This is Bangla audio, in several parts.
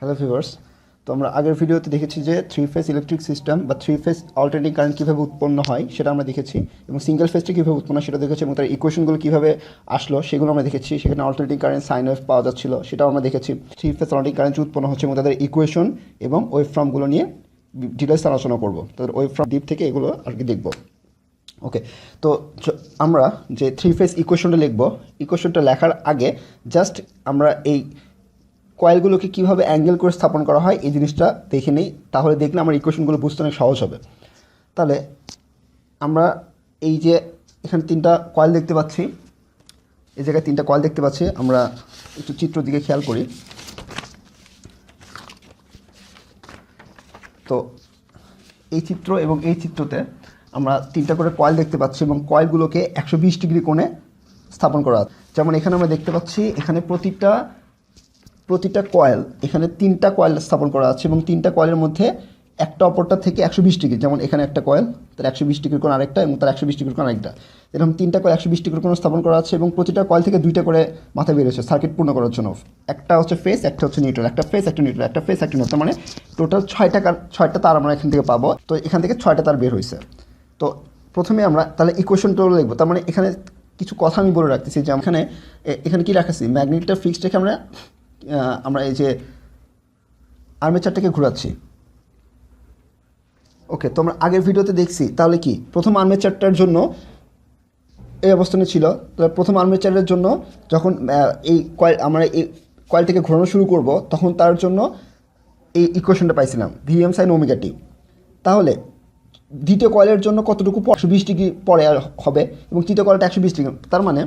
হ্যালো ভিউয়ার্স, তো আমরা আগের ভিডিওতে দেখেছি যে থ্রি ফেজ ইলেকট্রিক সিস্টেম বা থ্রি ফেজ অল্টারনেটিং কারেন্ট কীভাবে উৎপন্ন হয় সেটা আমরা দেখেছি, এবং সিঙ্গেল ফেজটি কীভাবে উৎপন্ন হয় সেটা দেখেছি, এবং তার ইকুয়েশনগুলো কীভাবে আসলো সেগুলো আমরা দেখেছি। সেখানে অল্টারনেটিং কারেন্ট সাইন ওয়েভ পাওয়া যাচ্ছিল, সেটাও আমরা দেখেছি। থ্রি ফেজ অল্টারনেটিং কারেন্ট উৎপন্ন হচ্ছে এবং তাদের ইকুয়েশন এবং ওয়েভ ফর্মগুলো নিয়ে ডিটেলস আলোচনা করবো। তাদের ওয়েভ ফর্ম ডিপ থেকে এগুলো আর কি দেখবো। ওকে, তো আমরা যে থ্রি ফেজ ইকুয়েশনটা লিখবো, ইকুয়েশনটা লেখার আগে জাস্ট আমরা এই কয়েলগুলোকে কীভাবে অ্যাঙ্গেল করে স্থাপন করা হয় এই জিনিসটা দেখে নিই, তাহলে দেখলে আমার ইকুয়েশনগুলো বুঝতে অনেক সহজ হবে। তাহলে আমরা এই যে এখানে তিনটা কয়েল দেখতে পাচ্ছি, এই জায়গায় তিনটা কয়েল দেখতে পাচ্ছি। আমরা একটু চিত্র দিকে খেয়াল করি। তো এই চিত্র এবং এই চিত্রতে আমরা তিনটা করে কয়েল দেখতে পাচ্ছি এবং কয়েলগুলোকে 120 ডিগ্রি কোণে স্থাপন করা। যেমন এখানে আমরা দেখতে পাচ্ছি এখানে প্রতিটা কয়েল, এখানে তিনটা কয়েল স্থাপন করা আছে এবং তিনটা কয়েলের মধ্যে একটা অপরটা থেকে 120 ডিগ্রি, যেমন এখানে একটা কয়েল তার 120 ডিগ্রি কোণ আরেকটা এবং তার 120 ডিগ্রি কোণ আরেকটা, এরকম তিনটা কয়েল 120 ডিগ্রি কোণ স্থাপন করা আছে এবং প্রতিটা কয়েল থেকে দুইটা করে মাথা বেরিয়েছে সার্কিট পূর্ণ করার জন্য। একটা হচ্ছে ফেজ, একটা হচ্ছে নিউট্রাল, একটা ফেজ একটা নিউট্রাল, একটা ফেজ একটা নিউট্রাল, মানে টোটাল ছয়টা তার আমরা এখান থেকে পাবো। তো এখান থেকে 6টা তার বের হয়েছে। তো প্রথমে আমরা তাহলে ইকুয়েশনটা লিখবো। তার মানে এখানে কিছু কথা আমি বলে রাখতেছি যে এখানে কি রাখাচ্ছি, ম্যাগনেটটা ফিক্সড রেখে আমরা এই যে আর্মেচারটাকে ঘোরাচ্ছি। ওকে, তো আমরা আগের ভিডিওতে দেখছি তাহলে কি প্রথম আর্মেচারটার জন্য এই অবস্থানে ছিল। তাহলে প্রথম আর্মেচারের জন্য যখন আমরা এই কয়েলটাকে ঘোরানো শুরু করব তখন তার জন্য এই ইকুয়েশনটা পাইছিলাম ভিএম সাইন ওমেগা টি। তাহলে দ্বিতীয় কয়েলের জন্য কতটুকু 120 ডিগ্রি পরে হবে এবং তৃতীয় কয়েলটা 120 ডিগ্রি। তার মানে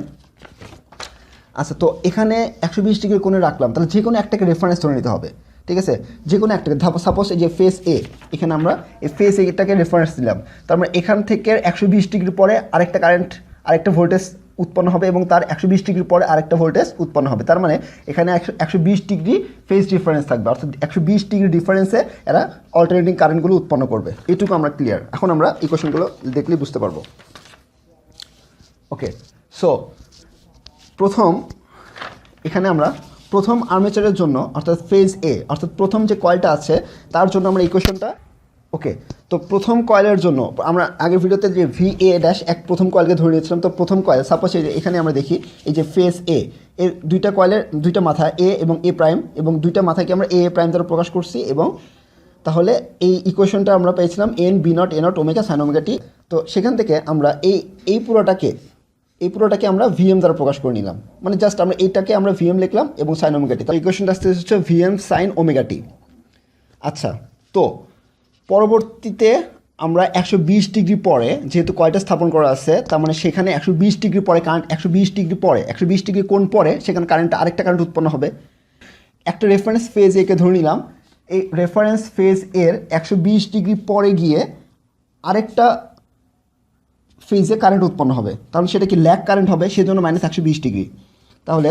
আচ্ছা, তো এখানে 120 ডিগ্রি কোণে রাখলাম, তাহলে যে কোনো একটাকে রেফারেন্স ধরে নিতে হবে। ঠিক আছে, যে কোনো একটাকে, সাপোজ এই যে ফেজ এ, এখানে আমরা এই ফেজ এটাকে রেফারেন্স দিলাম। তার মানে এখান থেকে 120 ডিগ্রি পরে আরেকটা ভোল্টেজ উৎপন্ন হবে এবং তার 120 ডিগ্রি পরে আরেকটা ভোল্টেজ উৎপন্ন হবে। তার মানে এখানে 120 ডিগ্রি ফেজ ডিফারেন্স থাকবে, অর্থাৎ 120 ডিগ্রি ডিফারেন্সে এরা অল্টারনেটিং কারেন্টগুলো উৎপন্ন করবে। এটুকু আমরা ক্লিয়ার। এখন আমরা ইকুয়েশনগুলো দেখলেই বুঝতে পারবো। ওকে, সো এখানে আমরা প্রথম আর্মেচারের জন্য অর্থাৎ ফেজ এ, অর্থাৎ প্রথম যে কয়েলটা আছে তার জন্য আমরা ইকুয়েশনটা, ওকে, তো প্রথম কয়েলের জন্য আমরা আগের ভিডিওতে যে VA ড্যাশ প্রথম কয়েলকে ধরে নিয়েছিলাম। তো প্রথম কয়েল সাপোজ এখানে আমরা দেখি এই যে ফেজ এ এর দুইটা কয়েলের দুইটা মাথা এ এবং এ প্রাইম, এবং দুইটা মাথাকে আমরা এ প্রাইম দ্বারা প্রকাশ করছি, এবং তাহলে এই ইকুয়েশনটা আমরা পেয়েছিলাম N B naught A naught omega sine omega t. তো সেখান থেকে আমরা এই পুরোটাকে আমরা ভিএম দ্বারা প্রকাশ করে নিলাম, মানে জাস্ট আমরা এইটাকে আমরা ভিএম লিখলাম এবং সাইন ওমেগা টি। তো ইকুয়েশনটা আসতে হচ্ছে ভিএম সাইন ওমেগা টি। আচ্ছা, তো পরবর্তীতে আমরা 120 ডিগ্রি পরে যেহেতু কয়টা স্থাপন করা আছে, তার মানে সেখানে 120 ডিগ্রি পরে কারেন্ট 120 ডিগ্রি কোণ পরে সেখানে কারেন্টটা আরেকটা কারেন্ট উৎপন্ন হবে। একটা রেফারেন্স ফেজ একে ধরে নিলাম, এই রেফারেন্স ফেজ এর 120 ডিগ্রি পরে গিয়ে আরেকটা ফেজে কারেন্ট উৎপন্ন হবে, কারণ সেটা কি ল্যাগ কারেন্ট হবে, সেজন্য -120 ডিগ্রি। তাহলে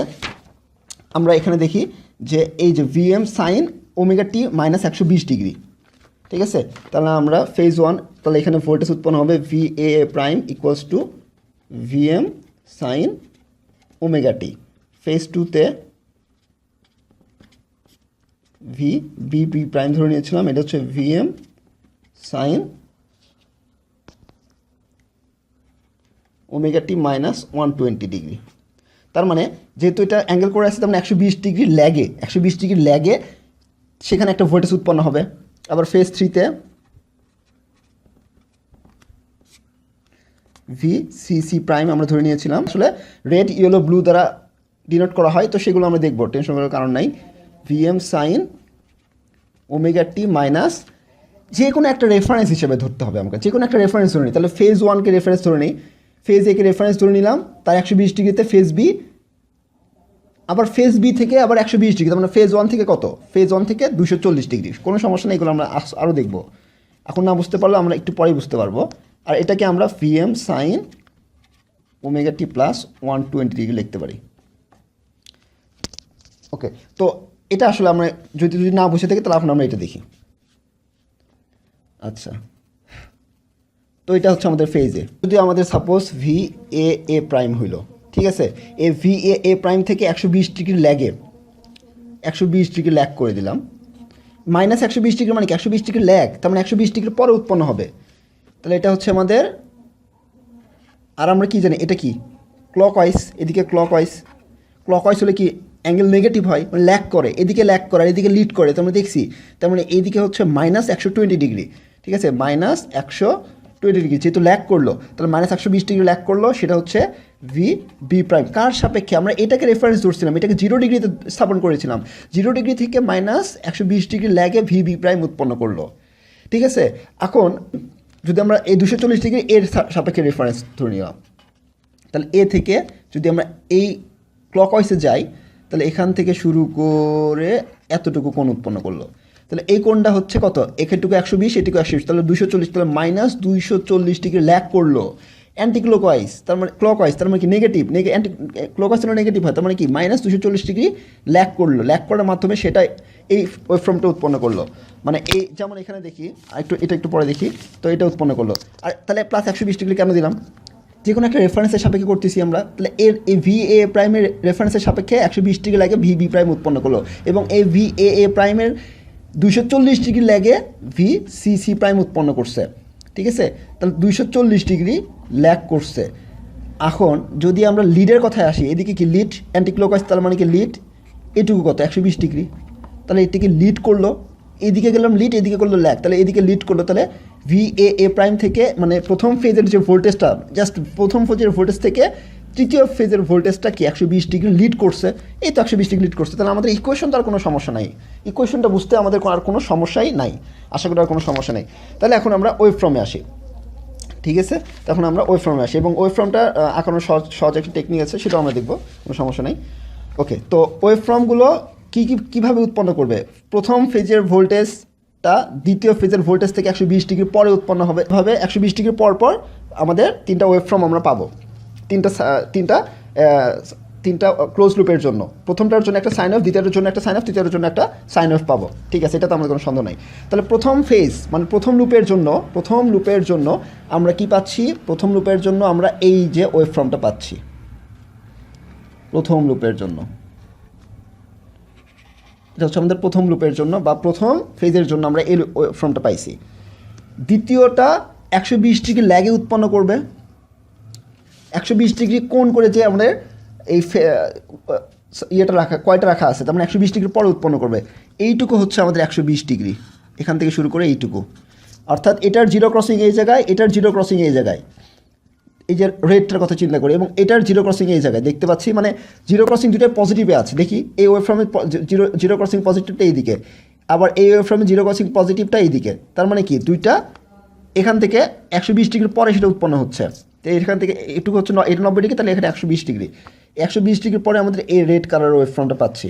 আমরা এখানে দেখি যে এই যে VM sine omega t -120 degree. ঠিক আছে, তাহলে আমরা ফেজ 1, তাহলে এখানে ভোল্টেজ উৎপন্ন হবে VA prime equals to VM sine omega t. Phase 2তে বি প্রাইম ধরে নিয়েছিলাম, এটা হচ্ছে VM sine omega t -120 degree. তার মানে যেহেতু এটা অ্যাঙ্গেল করে আসছে, তার মানে 120 ডিগ্রি ল্যাগে সেখানে একটা ভোল্টেজ উৎপন্ন হবে। আবার ফেজ 3তে VCC প্রাইম আমরা ধরে নিয়েছিলাম, আসলে রেড ইয়েলো ব্লু দ্বারা ডিনোট করা হয়, তো সেগুলো আমরা দেখবো, টেনশন করার কারণ নাই। ভিএম সাইন ওমেগা টি মাইনাস যে কোনো একটা রেফারেন্স হিসেবে ধরতে হবে আমাকে, যে কোনো একটা রেফারেন্স ধরে নিই। তাহলে ফেজ 1কে রেফারেন্স ধরে নিই, ফেজ একে রেফারেন্স ধরে নিলাম, তার 120 ডিগ্রিতে ফেজ বি, আবার ফেজ বি থেকে আবার 120 ডিগ্রি, তার মানে ফেজ 1 থেকে কত, ফেজ 1 থেকে 240 ডিগ্রি। কোনো সমস্যা নেই, এগুলো আমরা আরও দেখবো। এখন না বুঝতে পারলে আমরা একটু পরেই বুঝতে পারবো। আর এটাকে আমরা ভিএম সাইন ওমেগা টি প্লাস 120 ডিগ্রি লিখতে পারি। ওকে, তো এটা আসলে আমরা যদি না বুঝে থাকি তাহলে এখন আমরা এটা দেখি। আচ্ছা, তো এটা হচ্ছে আমাদের ফেজে, যদি আমাদের সাপোজ VA প্রাইম হইল, ঠিক আছে, এই VA প্রাইম থেকে 120 ডিগ্রি ল্যাগ করে দিলাম। মাইনাস 120 ডিগ্রি মানে কি 120 ডিগ্রি ল্যাগ, তার মানে 120 ডিগ্রি পরে উৎপন্ন হবে। তাহলে এটা হচ্ছে আমাদের, আর আমরা কি জানি এটা কি ক্লকওয়াইজ, এদিকে ক্লকওয়াইজ হলে কি অ্যাঙ্গেল নেগেটিভ হয়, মানে ল্যাগ করে, এদিকে ল্যাগ করে আর এদিকে লিড করে, তো আমরা দেখছি। তার মানে এইদিকে হচ্ছে মাইনাস 120 ডিগ্রি, ঠিক আছে, মাইনাস 120 ডিগ্রি যেহেতু ল্যাগ করলো, তাহলে মাইনাস 120 ডিগ্রি ল্যাগ করলো, সেটা হচ্ছে ভি বি প্রাইম। কার সাপেক্ষে? আমরা এটাকে রেফারেন্স ধরছিলাম, এটাকে 0 ডিগ্রিতে স্থাপন করেছিলাম, 0 ডিগ্রি থেকে মাইনাস 120 ডিগ্রি ল্যাগে ভি বি প্রাইম উৎপন্ন করলো, ঠিক আছে। এখন যদি আমরা এই 240 ডিগ্রি এর সাপেক্ষে রেফারেন্স ধরে নিলাম, তাহলে এ থেকে যদি আমরা এই ক্লকওয়াইজে যাই, তাহলে এখান থেকে শুরু করে এতটুকু কোণ উৎপন্ন করলো। তাহলে এই কোণটা হচ্ছে কত? এখানটুকু 120, এটুকু 120, তাহলে 240, তাহলে মাইনাস 240 ডিগ্রি ল্যাগ করলো। অ্যান্টি ক্লকওয়াইজ তার মানে ক্লকওয়াইজ, তার মানে কি নেগেটিভ, অ্যান্টি ক্লকওয়াইজ তার নেগেটিভ হয়, তার মানে কি মাইনাস 240 ডিগ্রি ল্যাগ করলো, ল্যাগ করার মাধ্যমে সেটা এই ওয়েভফর্মটা উৎপন্ন করলো। মানে এই যেমন এখানে দেখি, এটা একটু পরে দেখি, তো এটা উৎপন্ন করলো। আর তাহলে প্লাস 120 ডিগ্রি কেন দিলাম? যে কোনো একটা রেফারেন্সের সাপেক্ষে করতেছি আমরা, তাহলে এর এই ভি এ প্রাইমের রেফারেন্সের সাপেক্ষে 120 ডিগ্রি লাগে ভি বি প্রাইম উৎপন্ন করলো, এবং এই ভি এ প্রাইমের 240 ডিগ্রি লাগে ভি সি সি প্রাইম উৎপন্ন করছে, ঠিক আছে। তাহলে 240 ডিগ্রি ল্যাগ করছে। এখন যদি আমরা লিডের কথায় আসি, এদিকে কি লিড অ্যান্টিক্লকওয়াইজ, তার মানে কি লিড এটুকু কত 120 ডিগ্রি, তাহলে এটিকে লিড করলো, এদিকে গেলাম লিড, এদিকে করলো ল্যাগ, তাহলে এদিকে লিড করলো, তাহলে ভি এ প্রাইম থেকে মানে প্রথম ফেজের যে ভোল্টেজটা, জাস্ট প্রথম ফেজের ভোল্টেজ থেকে তৃতীয় ফেজের ভোল্টেজটা কি 120 ডিগ্রি লিড করছে, এই তো 120 ডিগ্রি লিড করছে। তাহলে আমাদের ইকুয়েশন তো আর কোনো সমস্যা নাই, ইকুয়েশনটা বুঝতে আমাদের আর কোনো সমস্যাই নাই, আশা করি আর কোনো সমস্যা নেই। তাহলে এখন আমরা ওয়েভফর্মে আসি, ঠিক আছে। তখন আমরা ওয়েভফর্মে আসি, এবং ওয়েভফর্মটা আঁকানোর সহজ একটা টেকনিক আছে, সেটাও আমরা দেখবো, কোনো সমস্যা নেই। ওকে, তো ওয়েভফর্মগুলো কীভাবে উৎপন্ন করবে? প্রথম ফেজের ভোল্টেজটা দ্বিতীয় ফেজের ভোল্টেজ থেকে 120 ডিগ্রি পরে উৎপন্ন হবে, 120 ডিগ্রি পর পর আমাদের তিনটা ওয়েভফর্ম আমরা পাবো, তিনটা ক্লোজ লুপের জন্য। প্রথমটার জন্য একটা সাইন অফ, দ্বিতীয়টার জন্য একটা সাইন অফ, তৃতীয়টার জন্য একটা সাইন অফ পাবো, ঠিক আছে, এটা তো আমাদের কোনো সন্দেহ নাই। তাহলে প্রথম ফেজ মানে প্রথম লুপের জন্য আমরা কি পাচ্ছি? প্রথম লুপের জন্য আমরা এই যে ওয়েভফর্মটা পাচ্ছি, প্রথম লুপের জন্য এটা হচ্ছে আমাদের প্রথম লুপের জন্য বা প্রথম ফেজের জন্য আমরা এই ওয়েভফর্মটা পাইছি। দ্বিতীয়টা 120 ডিগ্রি ল্যাগে উৎপন্ন করবে, 120 ডিগ্রি কোণ করে যে আমাদের এই ইয়েটা রাখা কয়টা রাখা আছে, তার মানে 120 ডিগ্রি পরে উৎপন্ন করবে। এইটুকু হচ্ছে আমাদের 120 ডিগ্রি, এখান থেকে শুরু করে এইটুকু, অর্থাৎ এটার জিরো ক্রসিং এই জায়গায়, এটার জিরো ক্রসিং এই জায়গায়, এই যে রেডটার কথা চিন্তা করি, এবং এটার জিরো ক্রসিং এই জায়গায় দেখতে পাচ্ছি, মানে জিরো ক্রসিং দুটোই পজিটিভে আছে। দেখি এই ওয়েভফর্মের জিরো ক্রসিং পজিটিভটা এইদিকে, আবার এই ওয়েভফর্মের জিরো ক্রসিং পজিটিভটা এইদিকে, তার মানে কি দুইটা এখান থেকে 120 ডিগ্রি পরে সেটা উৎপন্ন হচ্ছে। তো এখান থেকে এটুকু হচ্ছে 90 ডিগ্রি, তাহলে এখানে 120 ডিগ্রি, 120 ডিগ্রি পরে আমাদের এই রেড কালার ওয়েভফর্মটা পাচ্ছি।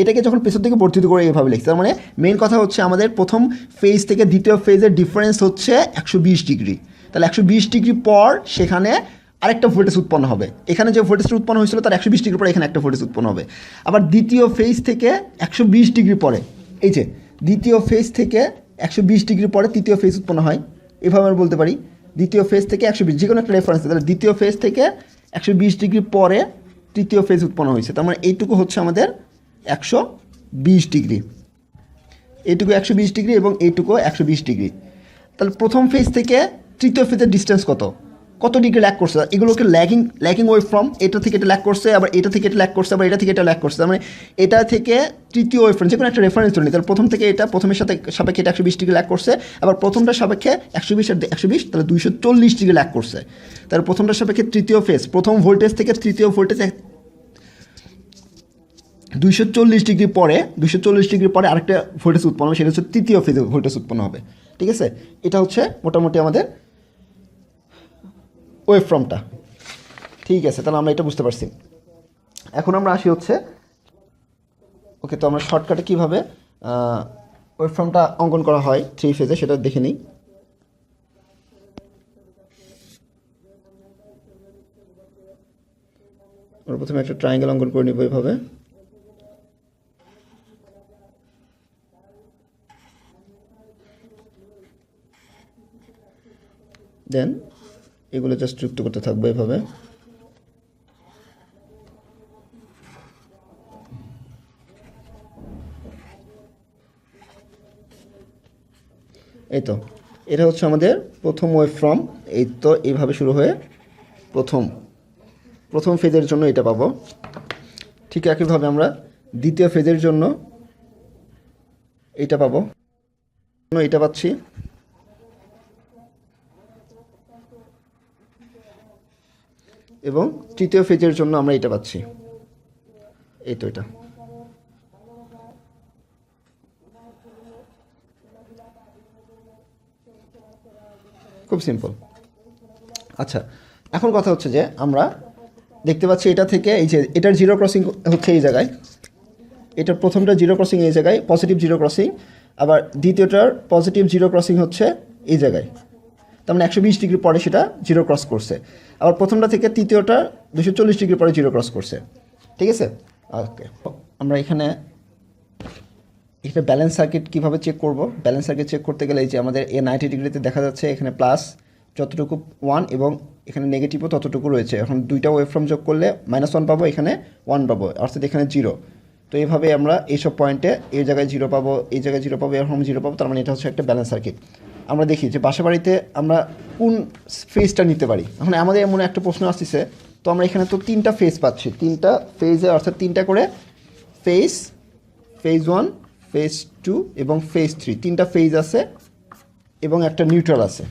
এটাকে যখন পেছন থেকে বর্ধিত করে এইভাবে লিখছি, তার মানে মেইন কথা হচ্ছে আমাদের প্রথম ফেজ থেকে দ্বিতীয় ফেজের ডিফারেন্স হচ্ছে 120 ডিগ্রি। তাহলে 120 ডিগ্রি পর সেখানে আরেকটা ভোল্টেজ উৎপন্ন হবে, এখানে যে ভোল্টেজটা উৎপন্ন হয়েছিল তার 120 ডিগ্রি পরে এখানে একটা ভোল্টেজ উৎপন্ন হবে। আবার দ্বিতীয় ফেজ থেকে 120 ডিগ্রি পরে, এই যে দ্বিতীয় ফেজ থেকে 120 ডিগ্রি পরে তৃতীয় ফেজ উৎপন্ন হয়, এভাবে আমরা বলতে পারি। দ্বিতীয় ফেজ থেকে 120, যে কোনো একটা রেফারেন্স, তাহলে দ্বিতীয় ফেজ থেকে 120 ডিগ্রি পরে তৃতীয় ফেজ উৎপন্ন হয়েছে, তার মানে এইটুকু হচ্ছে আমাদের 120 ডিগ্রি, এইটুকু 120 ডিগ্রি এবং এইটুকু 120 ডিগ্রি। তাহলে প্রথম ফেজ থেকে তৃতীয় ফেজের ডিস্টেন্স কত ডিগ্রি ল্যাগ করছে? এগুলোকে ল্যাগিং ওয়েভফর্ম, এটা থেকে এটা ল্যাগ করছে, আবার এটা থেকে এটা ল্যাগ করছে, আবার এটা থেকে এটা ল্যাগ করছে, তার মানে এটা থেকে তৃতীয় ওয়েভফর্ম, যে কোনো একটা রেফারেন্স ধরে নিই, তাহলে প্রথম থেকে এটা প্রথমের সাপেক্ষে এটা 120 ডিগ্রি ল্যাগ করছে, আবার প্রথমটার সাপেক্ষে 120 আর 120, তাহলে 240 ডিগ্রি ল্যাগ করছে। তাহলে প্রথমটার সাপেক্ষে তৃতীয় ফেজ, প্রথম ভোল্টেজ থেকে তৃতীয় ভোল্টেজ 240 ডিগ্রি পরে আরেকটা ভোল্টেজ উৎপন্ন হবে, সেটা হচ্ছে তৃতীয় ফেজে ভোল্টেজ উৎপন্ন হবে, ঠিক আছে। এটা হচ্ছে মোটামুটি আমাদের ওয়েভফর্মটা, ঠিক আছে। তাহলে আমরা এটা বুঝতে পারছি। এখন আমরা আসি হচ্ছে, ওকে, তো আমরা শর্টকাটে কীভাবে ওয়েভফর্মটা অঙ্কন করা হয় 3 ফেজে সেটা দেখে নিই। আমরা প্রথমে একটা ট্রায়াঙ্গেল অঙ্কন করে নিব এইভাবে, দেন এগুলো জাস্ট যুক্ত করতে থাকবো এভাবে। এই তো এটা হচ্ছে আমাদের প্রথম ওয়েভ ফর্ম। এই তো এইভাবে শুরু হয়ে প্রথম ফেজের জন্য এটা পাবো। ঠিক একইভাবে আমরা দ্বিতীয় ফেজের জন্য এটা পাবো, এটা পাচ্ছি। এবং তৃতীয় ফেজের জন্য আমরা এটা পাচ্ছি। এই তো এটা খুব সিম্পল। আচ্ছা, এখন কথা হচ্ছে যে আমরা দেখতে পাচ্ছি এটা থেকে এই যে এটার জিরো ক্রসিং হচ্ছে এই জায়গায়, এটার প্রথমটা জিরো ক্রসিং এই জায়গায়, পজিটিভ জিরো ক্রসিং, আবার দ্বিতীয়টার পজিটিভ জিরো ক্রসিং হচ্ছে এই জায়গায়। তার মানে 120 ডিগ্রি পরে সেটা জিরো ক্রস করছে। আবার প্রথমটা থেকে তৃতীয়টা 240 ডিগ্রি পরে জিরো ক্রস করছে। ঠিক আছে, ওকে। আমরা এখানে ব্যালেন্স সার্কিট কীভাবে চেক করব? ব্যালেন্স সার্কিট চেক করতে গেলে এই যে আমাদের এ 90 ডিগ্রিতে দেখা যাচ্ছে এখানে প্লাস যতটুকু 1 এবং এখানে নেগেটিভও ততটুকু রয়েছে। এখন দুইটা ওয়েভফর্ম যোগ করলে -1 পাবো, এখানে 1 পাবো, অর্থাৎ এখানে 0। তো এইভাবে আমরা এইসব পয়েন্টে এই জায়গায় 0 পাবো, এই জায়গায় 0 পাবো, এরকম 0 পাবো। তার মানে এটা হচ্ছে একটা ব্যালেন্স সার্কিট। আমরা দেখি যে বাসা বাড়িতে আমরা কোন ফেজটা নিতে পারি। এখন আমাদের এমন একটা প্রশ্ন আসছে, তো আমরা এখানে তো 3টা ফেজ পাচ্ছি, 3টা ফেজে, অর্থাৎ 3টা করে ফেজ 1, ফেজ 2 এবং ফেজ 3, 3টা ফেজ আছে এবং একটা নিউট্রাল আছে।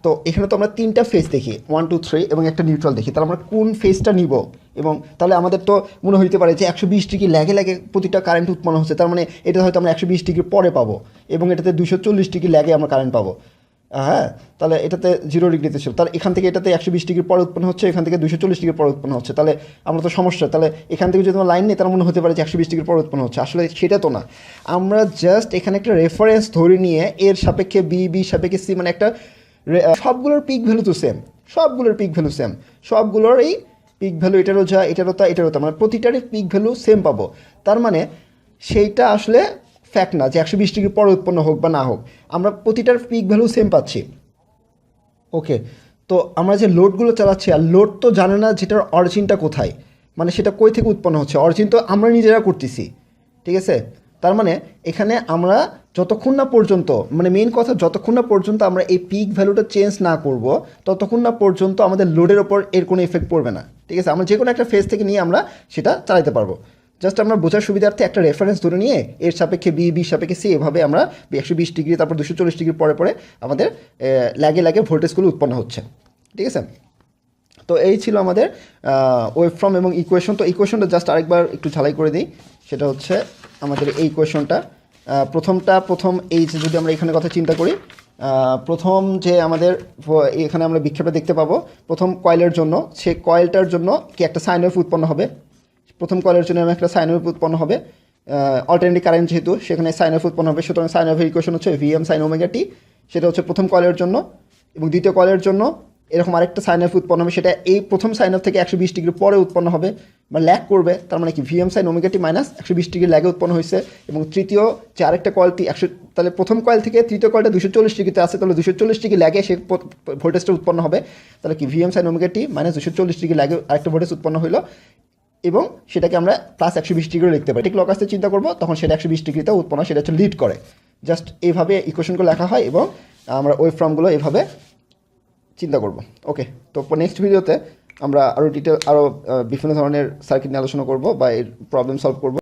তো এখানে তো আমরা 3টা ফেজ দেখি, 1 2 3 এবং একটা নিউট্রাল দেখি। তাহলে আমরা কোন ফেজটা নিব? এবং তাহলে আমাদের তো মনে হইতে পারে যে 120 ডিগ্রি ল্যাগে প্রতিটা কারেন্ট উৎপন্ন হচ্ছে, তার মানে এটা হয়তো আমরা 120 ডিগ্রি পরে পাবো এবং এটাতে 240 ডিগ্রি ল্যাগে আমরা কারেন্ট পাবো। হ্যাঁ, তাহলে এটাতে 0 ডিগ্রিতে ছিল, তাহলে এখান থেকে এটাতে 120 ডিগ্রি পরে উৎপন্ন হচ্ছে, এখান থেকে 240 ডিগ্রি পরে উৎপন্ন হচ্ছে। তাহলে আমরা তো সমস্যা, তাহলে এখান থেকে যদি আমরা লাইন নিই তার মনে হতে পারে যে 120 ডিগ্রি পরে উৎপন্ন হচ্ছে। আসলে সেটা তো না, আমরা জাস্ট এখানে একটা রেফারেন্স ধরে নিয়ে এর সাপেক্ষে বি সাপেক্ষে সি, মানে একটা সবগুলোর পিক ভ্যালু তো সেম, সবগুলোর পিক ভ্যালু সেম, সবগুলোর এই পিক ভ্যালু এটারও যা, এটারও তা, এটারও তা, মানে প্রতিটারই পিক ভ্যালু সেম পাবো। তার মানে সেইটা আসলে ফ্যাক্ট না যে 120 ডিগ্রি পরে উৎপন্ন হোক বা না হোক, আমরা প্রতিটার পিক ভ্যালু সেম পাচ্ছি। ওকে, তো আমরা যে লোডগুলো চালাচ্ছি, আর লোড তো জানে না যেটার অরিজিনটা কোথায়, মানে সেটা কই থেকে উৎপন্ন হচ্ছে। অরিজিন তো আমরা নিজেরা করতেছি, ঠিক আছে। তার মানে এখানে আমরা যতক্ষণ না পর্যন্ত, মানে মেইন কথা, যতক্ষণ না পর্যন্ত আমরা এই পিক ভ্যালুটা চেঞ্জ না করব, ততক্ষণ না পর্যন্ত আমাদের লোডের ওপর এর কোনো এফেক্ট পড়বে না, ঠিক আছে। আমরা যে কোনো একটা ফেজ থেকে নিয়ে আমরা সেটা চালাতে পারবো। জাস্ট আমরা বোঝার সুবিধার্থে একটা রেফারেন্স ধরে নিয়ে এর সাপেক্ষে বি সাপেক্ষে সি, এভাবে আমরা 120 ডিগ্রি তারপর 240 ডিগ্রি পরে পরে আমাদের লাগে ভোল্টেজগুলো উৎপন্ন হচ্ছে, ঠিক আছে। তো এই ছিল আমাদের ওয়েভফর্ম এবং ইকুয়েশন। তো ইকুয়েশনটা জাস্ট আরেকবার একটু ঝালাই করে দিই। সেটা হচ্ছে আমাদের এই ইকুয়েশনটা, প্রথম এই যে যদি আমরা এখানে কথা চিন্তা করি, প্রথম যে আমাদের এখানে আমরা বিক্ষেপটা দেখতে পাবো প্রথম কয়েলের জন্য, সে কয়েলটার জন্য কি একটা সাইন ওয়েভ উৎপন্ন হবে। প্রথম কয়েলের জন্য একটা সাইন ওয়েভ উৎপন্ন হবে, অল্টারনেটিং কারেন্ট যেহেতু সেখানে সাইন ওয়েভ উৎপন্ন হবে, সুতরাং সাইন ওয়েভের ইকুয়েশন হচ্ছে ভিএম সাইন ওমেগা টি। সেটা হচ্ছে প্রথম কয়েলের জন্য। এবং দ্বিতীয় কয়েলের জন্য এরকম আরেকটা সাইন ওয়েভ উৎপন্ন হবে, সেটা এই প্রথম সাইন ওয়েভ থেকে 120 ডিগ্রি পরে উৎপন্ন হবে বা ল্যাগ করবে। তার মানে কি ভিএম সাইন ওমেগা টি মাইনাস 120 ডিগ্রি ল্যাগে উৎপন্ন হয়েছে। এবং তৃতীয় যে আরেকটা কয়েলটি 100, তাহলে প্রথম কয়েল থেকে তৃতীয় কয়েলটা 240 ডিগ্রিতে আছে, তাহলে 240 ডিগ্রি ল্যাগে সে ভোল্টেজটা উৎপন্ন হবে। তাহলে কি ভিএম সাইন ওমেগা টি মাইনাস 240 ডিগ্রি ল্যাগে আরেকটা ভোল্টেজ উৎপন্ন হলো, এবং সেটাকে আমরা প্লাস 120 ডিগ্রি লিখতে পারি। ঠিক লক আসতে চিন্তা করবো তখন সেটা 120 ডিগ্রিতে উৎপন্ন, সেটা হচ্ছে লিড করে। জাস্ট এইভাবে ইকুয়েশনগুলো লেখা হয় এবং আমরা ওয়েভ ফর্মগুলো এইভাবে চিন্তা করব। ওকে, তো নেক্সট ভিডিওতে আমরা আরও ডিটেল, আরও বিভিন্ন ধরনের সার্কিট নিয়ে আলোচনা করব বা এর প্রবলেম সলভ করব।